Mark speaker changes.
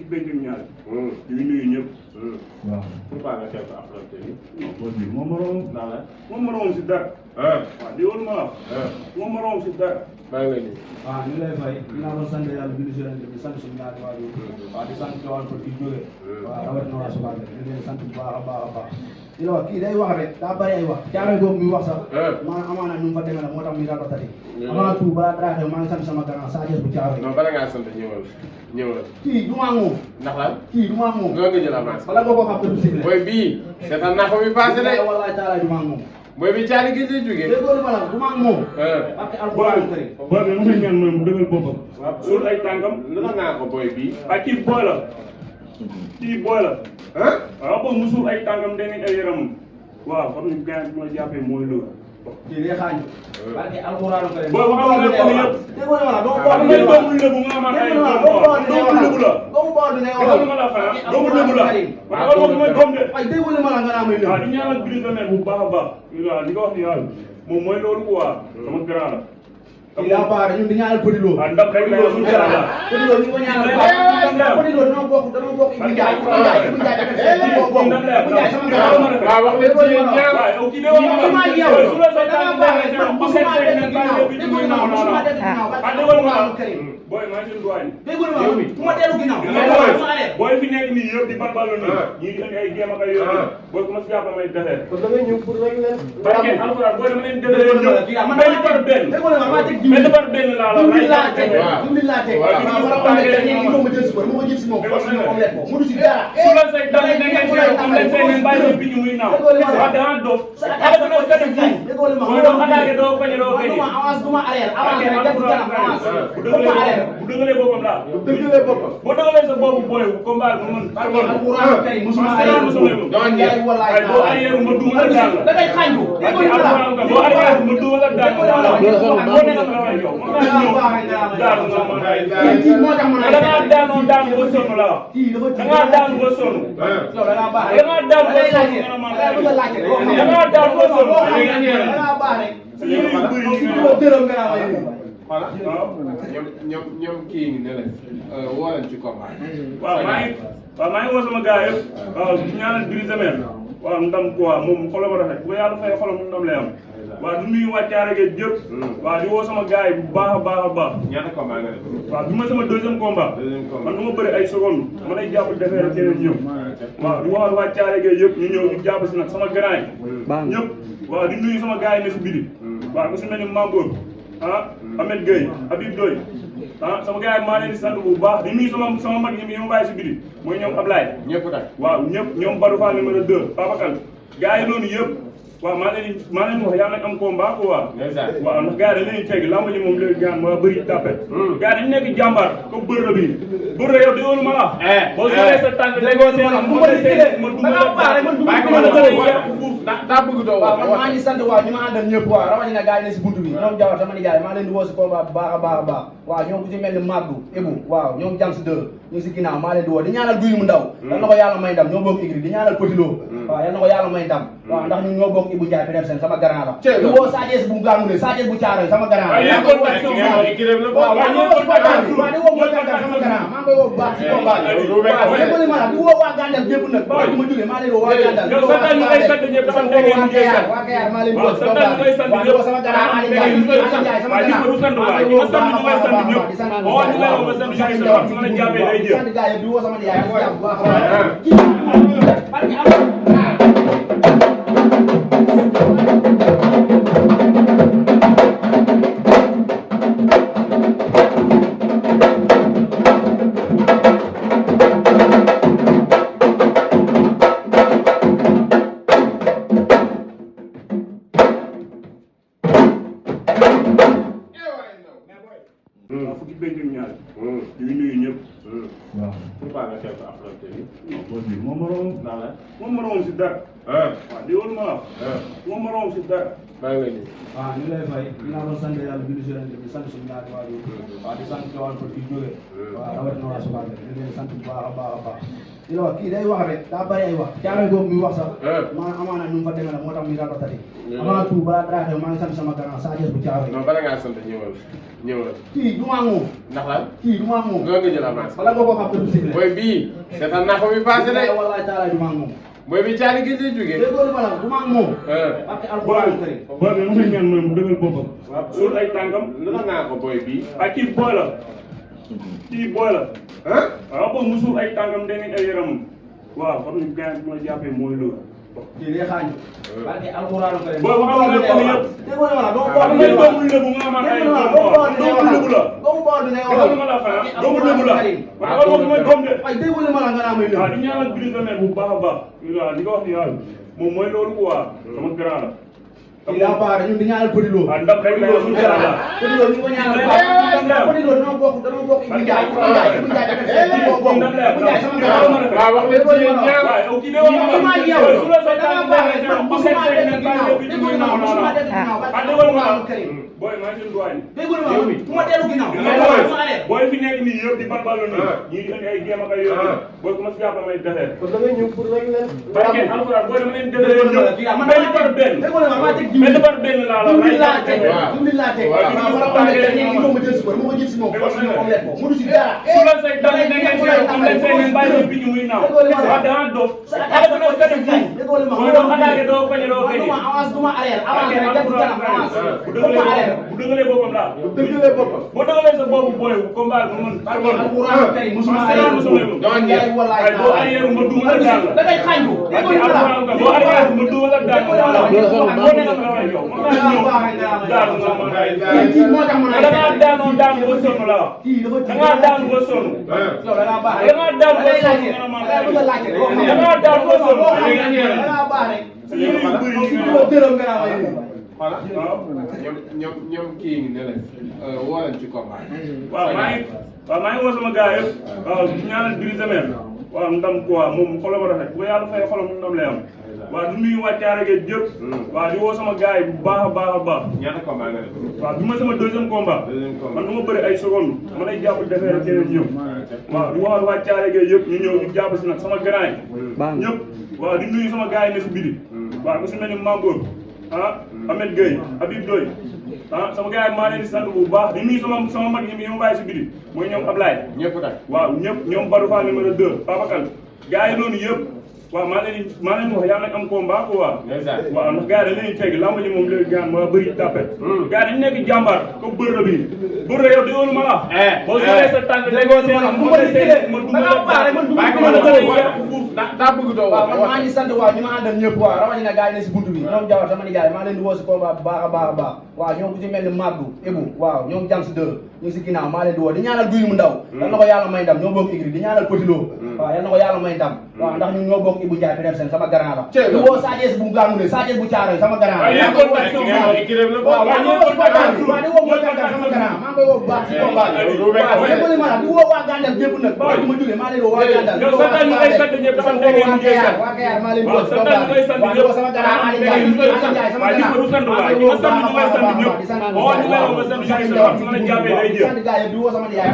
Speaker 1: béy ñaar. di nuyu ñëpp.
Speaker 2: waaw.
Speaker 3: pourquoi nga teel ko affronté nii.
Speaker 1: non boo bii moom moroom.
Speaker 3: ndax la.
Speaker 1: moom moroom si dara. waaw di wóor ma la. moom moroom si dara.
Speaker 3: maa ngi lay nuyu.
Speaker 2: waaw ñu lay fay dinaa doon sant yàlla julli si ren bi sant suñu ñaari waajur. waaw di sant Joal pour di jóge. waaw rawatina waa Sukaate di leen sant bu baax a baax a baax. di la wax kii day wax rek daa bëri ay wax jaaree boobu muy wax sax. amaana nu mu fa demee la moo tax muy rato tati. amaana tout balaa dara xew maa ngi sant sama grand Sa Thiès bu Thiaroye.
Speaker 3: non bala ngaa sant ñëwal ñëwal.
Speaker 2: kii du maa moom.
Speaker 3: ndax lan.
Speaker 2: kii du maa moom.
Speaker 3: loolu nga jël avance.
Speaker 2: bala nga ko xam te du si
Speaker 3: booy bii. seetaan naa ko bi passé de.
Speaker 2: wallaay taalaay du maa moom.
Speaker 3: booy bi caali gi lay jógee.
Speaker 2: déggoo li ma la du maa moom. parce que alxuraan karim.
Speaker 1: booy bi mu ñaan mooy mu dëggal boppam. suul ay tànkam.
Speaker 3: lu tax naa ko booy bii.
Speaker 1: ak kii booy la. kii booy la. waaw boobu mu suul ay tànkam dégg ay yaramam. waaw xam nga gars yi ma jàppee mooy loolu.
Speaker 2: kii day xaañu. parce que alxuraan karim.
Speaker 1: booy waxal nga ko yëpp.
Speaker 2: déggoo li ma la doo
Speaker 1: xam nga doomu lébu nga amaat ay doomu lébu la.
Speaker 2: doomu bool bi ngay wax.
Speaker 1: déggoo li ma la fa doomu lébu la. waaw loolu mooy doom de.
Speaker 2: waaye déggoo li ma la nga naa may lébu.
Speaker 1: waaw di ñaanal Brise de Mer bu baax a baax. waaw di ko wax ni yàlla moom mooy loolu quoi. sama grand la.
Speaker 2: kii daa baax ñun di ñaanal Petit Lo.
Speaker 1: waaw ndam rek la yow suñu grand la.
Speaker 2: Petit Lo ñu ko ñaanal baax. Petit Lo danoo bokk Ibou Ndiaye. Ibou Ndiaye dafa bokk. Ibou Ndiaye sama grand la.
Speaker 3: waaw wax leen ci yéen ñaar.
Speaker 1: waaw yow kii de wax
Speaker 2: ma
Speaker 1: yow su la sa tànk baaxee man bu ma dégg ginnaaw déggoo ma musuma dégg ginnaaw parce que alxuraan karim.
Speaker 3: booy maa ngi seen doyen.
Speaker 2: déggoo ma bu ma dellu ginnaaw.
Speaker 1: booy fi nekk nii yëpp di balbalu nii. ñii di indi ay jéem ak ay yoon. booy ku ma si jàpp may defee.
Speaker 3: kon da ngay ñëw pour rek leen.
Speaker 1: parce que alxuraan booy dama leen defee ñëw benn par benn.
Speaker 2: déggoo ma maa teg
Speaker 1: benn par benn laa la.
Speaker 2: jiw laa teg jiw laa teg. waaw waaw ma jël si ko ma jël si moom parce que moom lekk ko mu du si dara.
Speaker 1: su la say tànk da ngay seetlu comme les seen bàyyi sa picc muy naaw. waaw dama dof.
Speaker 2: déggoo ma
Speaker 1: mooy doo attaqué doo bañ a doo bañ a.
Speaker 2: avance du ma arrière avance rek def ci kanam avance.
Speaker 1: bu dëgalee boppam daal.
Speaker 2: dëggalee boppam.
Speaker 1: boo dëgalee sa bopp booy combat bi mu mën.
Speaker 2: alxuraan karim musuma arrière
Speaker 1: waaye boo arrière ma duma la daal la.
Speaker 2: da ngay xañu. déggoo li ma la
Speaker 1: boo arrière ma duma la daal la. boo nekk la waay yow. daanu nga ma ay
Speaker 2: kii moo tax ma
Speaker 1: da ngaa daanoo daanu ba sonn la wax.
Speaker 2: kii dafa
Speaker 1: da ngaa daanu ba sonn.
Speaker 2: yow da ngaa baax
Speaker 1: da ngaa daanu ba sonn. da ngaa daanu ba sonn.
Speaker 2: da ngaa baax rek. dërëm nga naa may
Speaker 3: voilà ñoom kii ngi ne leen woo leen ci combat.
Speaker 1: waaw maa ngi woo sama gars yëpp. waaw di ñaanal Brise de Mer. waaw ndam quoi moom xolam rafet bu ko yàlla fay xolam ndam lay am. waaw di nuyu waa Thiaroye yëpp. waaw di woo sama gars yi bu baax a baax a baax.
Speaker 3: ñaata combat nga def.
Speaker 1: waaw bi ma sama deuxième combat. man du ma bëri ay secondes. ma lay jàpp defee rek keneen ñëw. waaw di waxal waa Thiaroye yëpp ñu ñëw ñu jàpp si nag sama grand yi. ñëpp waaw di nuyu sama gars yi ne si biti. waaw ku si mel ni Mambour Ahmed Gueye Habib Doy sama gars yi maa leen di sant bu baax di nuyu sama mag yi ma bàyyi si biti mooy ñoom Ablaye.
Speaker 3: ñëpp daal
Speaker 1: waaw ñëpp ñoom Badou Fall numéro 2 Papa Kane gars yi noonu yëpp waaw maa leen di wax yàlla nañ am combat quoi. waaw ndax gars yi dañ leen teg lamb ji moom léegi gaan maa bëri tapet. gars yi dañ nekk jàmbaar comme bër la bii. bër la yow déggoo ma la. boo soobee sa tànk déggoo seen am ma
Speaker 3: daa bëgg doo
Speaker 2: waaw man maa ngi sant waaw ñi ma àndal ñëpp waaw rawatina gars yi ne si buntu bi ñoom Jawar sama nijaay maa leen di woo si combat bu baax a baax a baax waaw ñoom ku ci mel ni Mabdou Ibou waaw ñoom Jams 2 ñu ngi si ginnaaw maa leen di woo di ñaanal Guy mu ndaw yal na ko yàlla may ndam ñoo bokk igri di ñaanal Petit Lo waaw yal na ko yàlla may ndam waaw ndax ñun ñoo bokk Ibou Ndiaye Pédef Sène sama grand la di woo Sa Thiès bu Gàmmu Sa Thiès bu Thiaroye sama grand la waaw waaw ñoo bokk waaw di woo Mor Kanta sama grand maa ngi koy woo bu baax si combat bi waaw déggoo li ma la di woo waa Gandel ñëpp nag ba ma jógee maa leen di woo waa Gandel waa Kayar maa leen di woo si combat bi waaw di woo sama grand Aliou Ndiaye sama grand maa ngi woo bu baax a baax di sant di woo sama nijaay bu baax a baax
Speaker 1: fukki béy ñaar. di nuyu ñëpp.
Speaker 3: waaw pourquoi nga teel ko affronté nii.
Speaker 1: non boo bii moom moroom.
Speaker 3: ndax la.
Speaker 1: moom moroom si dara. waaw di wóor ma la. moom moroom si dara.
Speaker 3: maa ngi lay nuyu.
Speaker 2: ñu lay fay dinaa doon sant yàlla julli si ren bi sant suñu ñaari waajur. waaw di sant Joal pour di jóge. waaw rawatina waa Sukaar ñu leen sant bu baax a baax a baax di la wax kii day wax rek daa bëri ay wax caaroy boobu muy wax sax maa amaana nu mu fa demee la moo tax muy ratatati avant tout balaa dara xew maa ngi sant sama grand Sa Thiès bu caaroy
Speaker 3: non bala ngaa sant ñëwal
Speaker 2: kii du maa moom
Speaker 3: ndax lan
Speaker 2: kii du maa moom
Speaker 3: loolu nga jël avance
Speaker 2: bala nga ko xam te du si
Speaker 3: booy bii seetaan naa ko bi passé de
Speaker 2: wallaay taalaay du maa moom
Speaker 3: booy bi caali gi lay jógee
Speaker 2: léegi loolu ma la du maa moom parce que alxuraan karim
Speaker 1: booy bi mu ñaan mooy mu dëggal boppam suul ay tànkam
Speaker 3: lu tax naa ko booy bii
Speaker 1: ak kii booy la waaw boobu mu suul ay tànkam dégg ay yaramam waaw xam ni gars yi ma jàppee mooy loolu
Speaker 2: kii day xaañu parce que alxuraan karim
Speaker 1: booy waxal nga ko yëpp
Speaker 2: dégg nga la doo
Speaker 1: xam nga doomu lébu nga ma ay doomu lébu la
Speaker 2: doomu bool bi ngay
Speaker 1: doomu ma la fa doomu lébu la waaw loolu mooy doom de
Speaker 2: ay dégg nga ma la nga naa may lébu
Speaker 1: waaw di ñaanal Brise de Mer bu baax a baax waaw di ko wax ni yàlla moom mooy loolu quoi sama grand la
Speaker 2: kii daa baax ñun di ñaanal Petit Lo
Speaker 1: waaw ndam rek la suñu grand la
Speaker 2: Petit Lo ñu ko ñaanal Petit Lo dañoo bokk Ibou Ndiaye Ibou Ndiaye dafa bokk Ibou Ndiaye sama grand
Speaker 3: waaw wax leen ci ñaar
Speaker 1: waaw kii de wax ma yow su la sa tànk baax rek bu sa tànk ne baax bi ci muy naaw naaw ah déggoo ma booy maa ngi seen doyen
Speaker 2: déggoo ma bu ma dellu ginnaaw
Speaker 1: booy fi nekk nii yëpp di balbalu nii ñii di indi ay géem ak ay yoon booy ku ma si jàpp may defee
Speaker 3: kon da ngay ñëw pour rek leen
Speaker 1: parce que alxuraan booy dama leen defee ñëw benn par benn
Speaker 2: déggoo ma maa teg
Speaker 1: benn par benn laa la
Speaker 2: jiw laa teg jiw laa teg waaw ma jël si ko dama ko jël si moom parce que moom lekk ko mu du si dara
Speaker 1: su la say tànk ne ngeen sew am leen seen ngeen bàyyi bi ñu muy naaw waaw dama dof ala ko def fu mooy doo attaqué doo bañ doo gañe
Speaker 2: duma avance duma arrière avance rek def ci kanam avance
Speaker 1: bu dëgalee boppam daal
Speaker 3: dëggalee boppam
Speaker 1: boo dëgalee sa bopp booy combat bi man
Speaker 2: alxuraan kay musuma arrière
Speaker 1: ay boo arrière ma duma la daal la
Speaker 2: da ngay xañu
Speaker 1: alxuraan ka boo arrière ma duma la daal la boo nekk la yow daal nga ma
Speaker 2: kii moo tax ma
Speaker 1: da ngaa daanoo daanu ba sonn la wax
Speaker 2: kii dafa
Speaker 1: da ngaa daanu ba sonn
Speaker 2: yow da ngaa baax
Speaker 1: da ngaa daanu ba sonn da ngaa daanu ba sonn
Speaker 2: da ngaa baax rek ko gërëm nga naa may
Speaker 3: voilà ñoom kii ngi ne leen woo leen ci combat
Speaker 1: waaw maa ngi woo sama gars yëpp waaw ñaanal Brise de Mer waaw ndam quoi moom xolam rafet bu ko yàlla fay xolam ndam lay am waaw di nuyu waa Thiaroye yëpp waaw di woo sama gars yi bu baax a baax a baax
Speaker 3: ñaata combat nga def
Speaker 1: waaw bi ma sama deuxième combat man du ma bëri ay seconde ma lay jàppal defee rek keneen ñëw waaw di waxal waa Thiaroye yëpp ñu ñëw ñu jàpp si nag sama grand yi ñëpp waaw di nuyu sama gars yi ne si biti waaw ku si mel ni Mambour Ahmed Gueye Habib Doy sama gars yi maa leen di sant bu baax di nuyu sama mag yi ma bàyyi si biti mooy ñoom Ablaye
Speaker 3: ñëpp nag
Speaker 1: waaw ñëpp ñoom Badou Fall numéro 2 Papa Kane gars yi noonu yëpp waaw maa leen di wax yàlla nañ am combat quoi waaw ndax gars yi dañ leen teg lamb ji moom léegi gaan ma bëri tapet gars yi dañ nekk jàmbaar comme bërë bi bërë yow déggoo ma la boo solee sa tànk déggoo seen am ma
Speaker 3: daa bëgg doo
Speaker 2: waaw man maa ngi sant waaw ñi ma àndal ñëpp waaw rawatina gars yi ne si buntu bi ñoom Jawar sama nijaay maa leen di woo si combat bu baax a baax a baax waaw ñoom ku ci mel ni Mabdou Ibou waaw ñoom Jams 2 ñu ngi si ginnaaw maa leen di woo di ñaanal Guy mu ndaw yal na ko yàlla may ndam ñoo bokk igri di ñaanal Petit Lo waaw yal na ko yàlla may ndam waaw ndax ñun ñoo bokk Ibou Ndiaye Pédef Sène sama grand la di woo Sa Thiès bu Gàmmu Sa Thiès bu Thiaroye sama grand la waaw di woo Mor Kanta sama grand maa ngi koy woo bu baax si combat bi waaw di woo waa Gandal ñëpp nag ba ma jógee maa leen di woo waa Gandal waa Kayar maa leen di woo si combat bi waaw di woo sama grand Aliou Ndiaye sama grand sant gars yëpp di woo sama nijaay